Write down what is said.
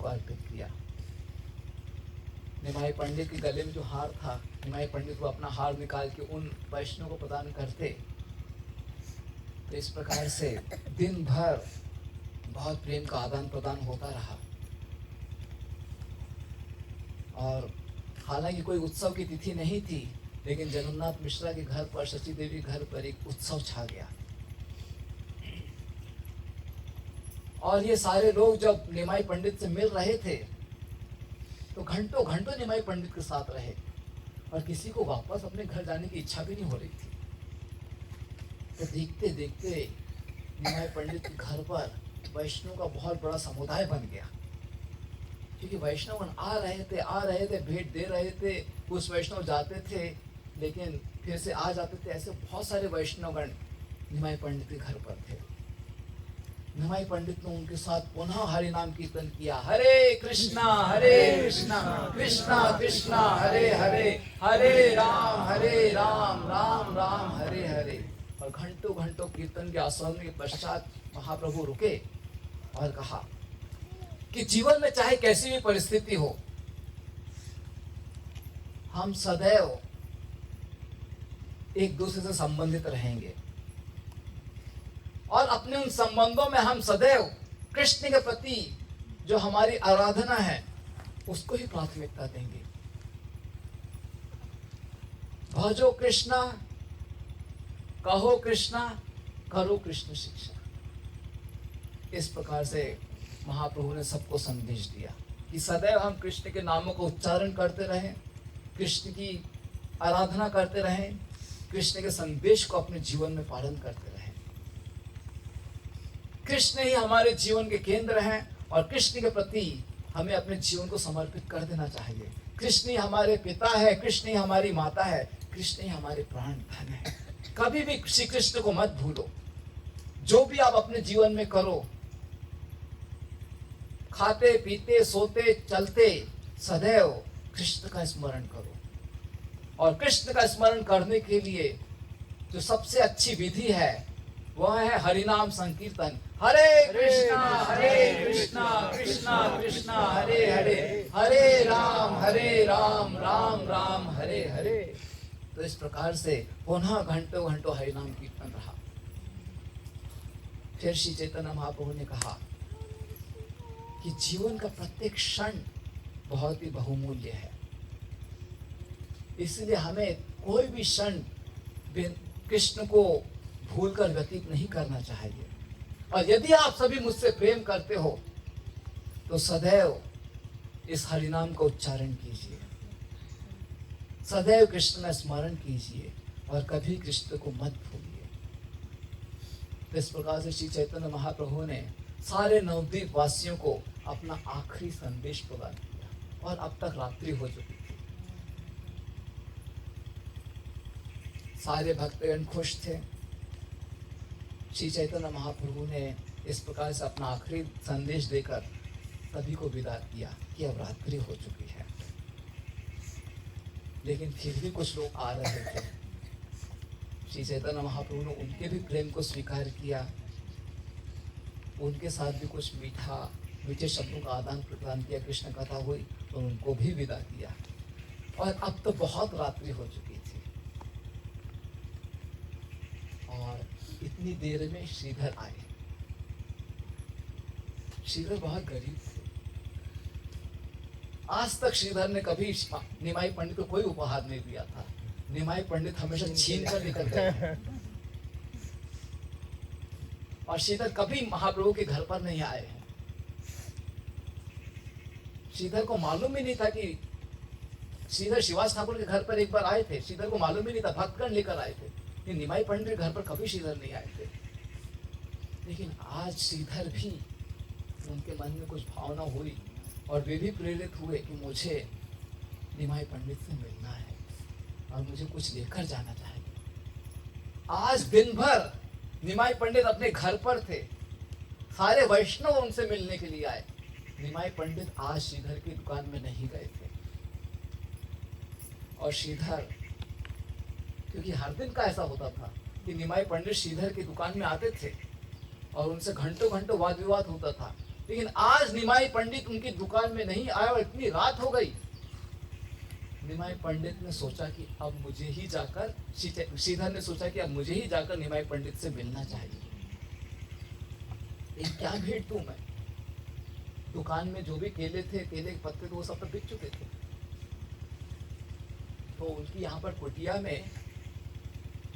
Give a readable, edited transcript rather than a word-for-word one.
को अर्पित किया। निमाई पंडित के गले में जो हार था, निमाई पंडित को अपना हार निकाल के उन वैष्णव को प्रदान करते। तो इस प्रकार से दिन भर बहुत प्रेम का आदान प्रदान होता रहा। और हालांकि कोई उत्सव की तिथि नहीं थी, लेकिन जगन्नाथ मिश्रा के घर पर, शची देवी के घर पर एक उत्सव छा गया। और ये सारे लोग जब निमाई पंडित से मिल रहे थे तो घंटों घंटों निमाई पंडित के साथ रहे, और किसी को वापस अपने घर जाने की इच्छा भी नहीं हो रही थी। तो देखते देखते निमाई पंडित के घर पर वैष्णव का बहुत बड़ा समुदाय बन गया, क्योंकि वैष्णव आ रहे थे, भेंट दे रहे थे, कुछ वैष्णव जाते थे लेकिन फिर से आ जाते थे। ऐसे बहुत सारे वैष्णवगण निमाई पंडित के घर पर थे। निमाई पंडित ने उनके साथ पुनः हरि नाम कीर्तन किया। हरे कृष्णा कृष्णा कृष्णा हरे हरे, हरे राम राम राम हरे हरे। और घंटों घंटों कीर्तन के आस्वादन के पश्चात महाप्रभु रुके और कहा कि जीवन में चाहे कैसी भी परिस्थिति हो, हम सदैव एक दूसरे से संबंधित रहेंगे, और अपने उन संबंधों में हम सदैव कृष्ण के प्रति जो हमारी आराधना है उसको ही प्राथमिकता देंगे। भजो कृष्णा, कहो कृष्णा, करो कृष्ण शिक्षा। इस प्रकार से महाप्रभु ने सबको संदेश दिया कि सदैव हम कृष्ण के नामों का उच्चारण करते रहें, कृष्ण की आराधना करते रहें, कृष्ण के संदेश को अपने जीवन में पालन करते रहें। कृष्ण ही हमारे जीवन के केंद्र हैं, और कृष्ण के प्रति हमें अपने जीवन को समर्पित कर देना चाहिए। कृष्ण ही हमारे पिता है, कृष्ण ही हमारी माता है, कृष्ण ही हमारे प्राण धन है। कभी भी श्री कृष्ण को मत भूलो। जो भी आप अपने जीवन में करो, खाते पीते सोते चलते सदैव कृष्ण का स्मरण करो। और कृष्ण का स्मरण करने के लिए जो सबसे अच्छी विधि है वह है हरिनाम संकीर्तन। हरे कृष्णा कृष्णा कृष्णा हरे हरे, हरे राम राम राम हरे हरे। तो इस प्रकार से पुनः घंटों घंटों हरिनाम कीर्तन रहा। फिर श्री चैतन्य महाप्रभु ने कहा कि जीवन का प्रत्येक क्षण बहुत ही बहुमूल्य है, इसलिए हमें कोई भी क्षण कृष्ण को भूलकर व्यतीत नहीं करना चाहिए। और यदि आप सभी मुझसे प्रेम करते हो तो सदैव इस हरिनाम का उच्चारण कीजिए, सदैव कृष्ण का स्मरण कीजिए, और कभी कृष्ण को मत भूलिए। इस प्रकार से श्री चैतन्य महाप्रभु ने सारे नवद्वीप वासियों को अपना आखिरी संदेश प्रदान किया, और अब तक रात्रि हो चुकी थी। सारे भक्तगण खुश थे। श्री चैतन्य महाप्रभु ने इस प्रकार से अपना आखिरी संदेश देकर सभी को विदा किया कि अब रात्रि हो चुकी है। लेकिन फिर भी कुछ लोग आ रहे थे। श्री चैतन्य महाप्रभु ने उनके भी प्रेम को स्वीकार किया, उनके साथ भी कुछ मीठे शब्दों का आदान प्रदान किया, कृष्ण कथा हुई तो उनको भी विदा किया। और अब तो बहुत रात्रि हो चुकी थी, और इतनी देर में श्रीधर आए। श्रीधर बहुत गरीब थे। आज तक श्रीधर ने कभी निमाई पंडित को कोई उपहार नहीं दिया था। निमाई पंडित हमेशा छीन कर निकल गए, और श्रीधर कभी महाप्रभु के घर पर नहीं आए हैं। श्रीधर को मालूम ही नहीं था कि श्रीधर शिवास ठाकुर के घर पर एक बार आए थे। श्रीधर को मालूम ही नहीं था, भक्तगण लेकर आए थे। ये निमाई पंडित के घर पर कभी श्रीधर नहीं आए थे। लेकिन आज श्रीधर भी, उनके मन में कुछ भावना हुई, और वे भी प्रेरित हुए कि मुझे निमाई पंडित से मिलना है और मुझे कुछ लेकर जाना चाहिए। आज दिन भर निमाई पंडित अपने घर पर थे, सारे वैष्णव उनसे मिलने के लिए आए। निमाई पंडित आज श्रीधर की दुकान में नहीं गए थे, और श्रीधर, क्योंकि हर दिन का ऐसा होता था कि निमाई पंडित श्रीधर की दुकान में आते थे और उनसे घंटों घंटों वाद विवाद होता था। लेकिन आज निमाई पंडित उनकी दुकान में नहीं आया और इतनी रात हो गई। निमाई पंडित ने सोचा कि अब मुझे ही जाकर, श्रीधर ने सोचा कि अब मुझे ही जाकर निमाई पंडित से मिलना चाहिए। लेकिन क्या भेंट दूं मैं? दुकान में जो भी केले थे, केले के पत्ते थे, वो सब तो बिक चुके थे। तो उनकी यहाँ पर कुटिया में